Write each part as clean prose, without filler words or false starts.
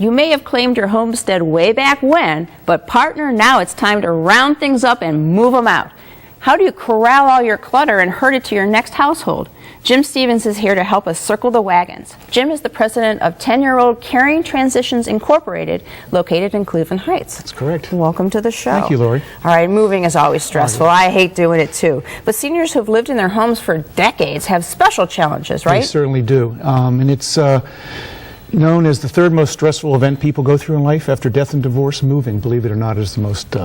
You may have claimed your homestead way back when, but partner, now it's time to round things up and move them out. How do you corral all your clutter and herd it to your next household? Jim Stevens is here to help us circle the wagons. Jim is the president of 10-year-old Caring Transitions Incorporated, located in Cleveland Heights. That's correct. Welcome to the show. Thank you, Lori. All right, moving is always stressful. I hate doing it too. But seniors who've lived in their homes for decades have special challenges, right? They certainly do. And it's known as the third most stressful event people go through in life after death and divorce. Moving, believe it or not, is the most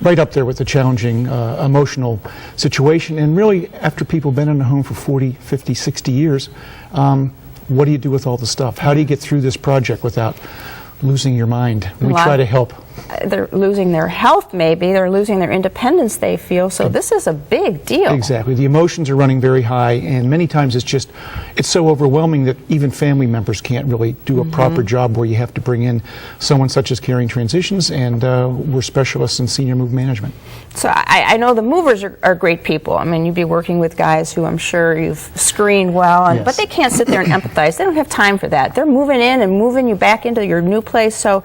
right up there with the challenging emotional situation. And really, after people have been in a home for 40, 50, 60 years, what do you do with all the stuff? How do you get through this project without losing your mind? We try to help. They're losing their health, maybe. They're losing their independence, they feel. So this is a big deal. Exactly. The emotions are running very high, and many times it's so overwhelming that even family members can't really do a proper job, where you have to bring in someone such as Caring Transitions, and we're specialists in senior move management. So I know the movers are great people. I mean, you'd be working with guys who I'm sure you've screened well, Yes. but they can't sit there and empathize. They don't have time for that. They're moving in and moving you back into your new place. So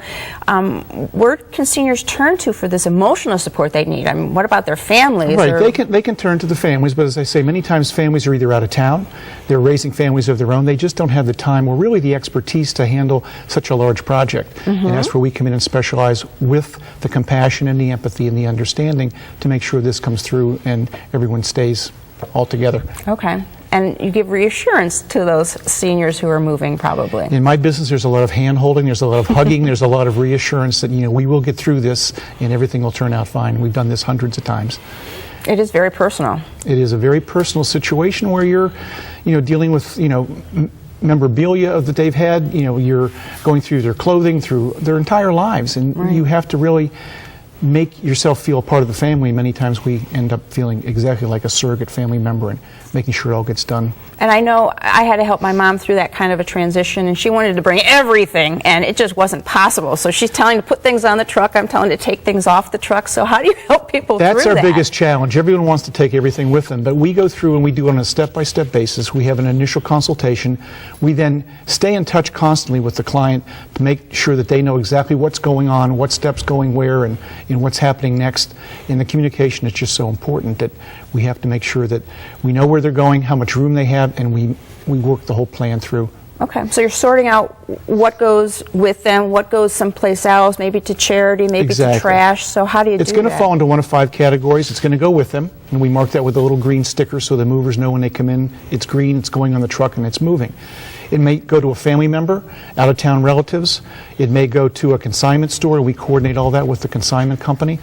where can seniors turn to for this emotional support they need? I mean, what about their families? Right, they can turn to the families, but as I say, many times families are either out of town, they're raising families of their own, they just don't have the time or really the expertise to handle such a large project. And that's where we come in and specialize with the compassion and the empathy and the understanding to make sure this comes through and everyone stays all together. Okay. And you give reassurance to those seniors who are moving, probably. In my business, there's a lot of hand-holding, there's a lot of hugging, there's a lot of reassurance that, we will get through this and everything will turn out fine. We've done this hundreds of times. It is very personal. It is a very personal situation where you're, dealing with, memorabilia that they've had. You're going through their clothing, through their entire lives, and you have to really make yourself feel part of the family. Many times we end up feeling exactly like a surrogate family member and making sure it all gets done. And I know I had to help my mom through that kind of a transition, and she wanted to bring everything, and it just wasn't possible. So she's telling to put things on the truck, I'm telling to take things off the truck. So how do you help people through that? That's our biggest challenge. Everyone wants to take everything with them, but we go through and we do it on a step-by-step basis. We have an initial consultation. We then stay in touch constantly with the client to make sure that they know exactly what's going on, what steps going where, and what's happening next. And the communication is just so important that we have to make sure that we know where they're going, how much room they have, and we work the whole plan through. Okay, so you're sorting out what goes with them, what goes someplace else, maybe to charity, maybe to trash. So how do you do that? It's going to fall into one of 5 categories. It's going to go with them, and we mark that with a little green sticker so the movers know when they come in, it's green, it's going on the truck, and it's moving. It may go to a family member, out-of-town relatives. It may go to a consignment store. We coordinate all that with the consignment company.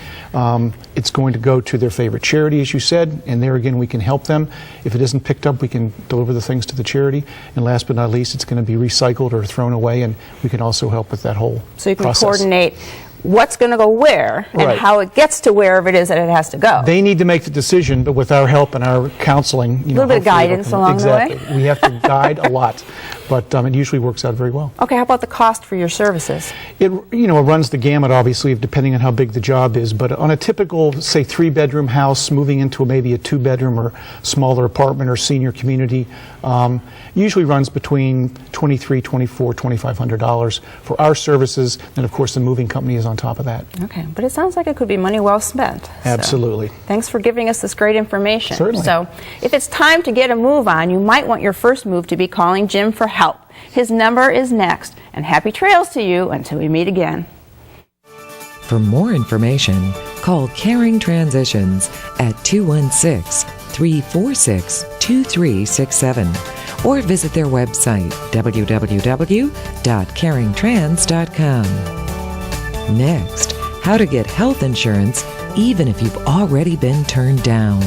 It's going to go to their favorite charity, as you said, and there again we can help them. If it isn't picked up, we can deliver the things to the charity. And last but not least, it's going to be recycled or thrown away, and we can also help with that whole process. So you can coordinate what's going to go where and how it gets to wherever it is that it has to go. They need to make the decision, but with our help and our counseling, a little bit of guidance along the way. We have to guide a lot, but it usually works out very well. Okay, how about the cost for your services? It runs the gamut, obviously, depending on how big the job is. But on a typical, say, 3-bedroom house, moving into maybe a 2-bedroom or smaller apartment or senior community, usually runs between $2,300, $2,400, $2,500 for our services. And of course, the moving company is on top of that. Okay, but it sounds like it could be money well spent. Absolutely. So, thanks for giving us this great information. Certainly. So, if it's time to get a move on, you might want your first move to be calling Jim for help. His number is next, and happy trails to you until we meet again. For more information, call Caring Transitions at 216-346-2367 or visit their website www.caringtrans.com. Next, how to get health insurance even if you've already been turned down.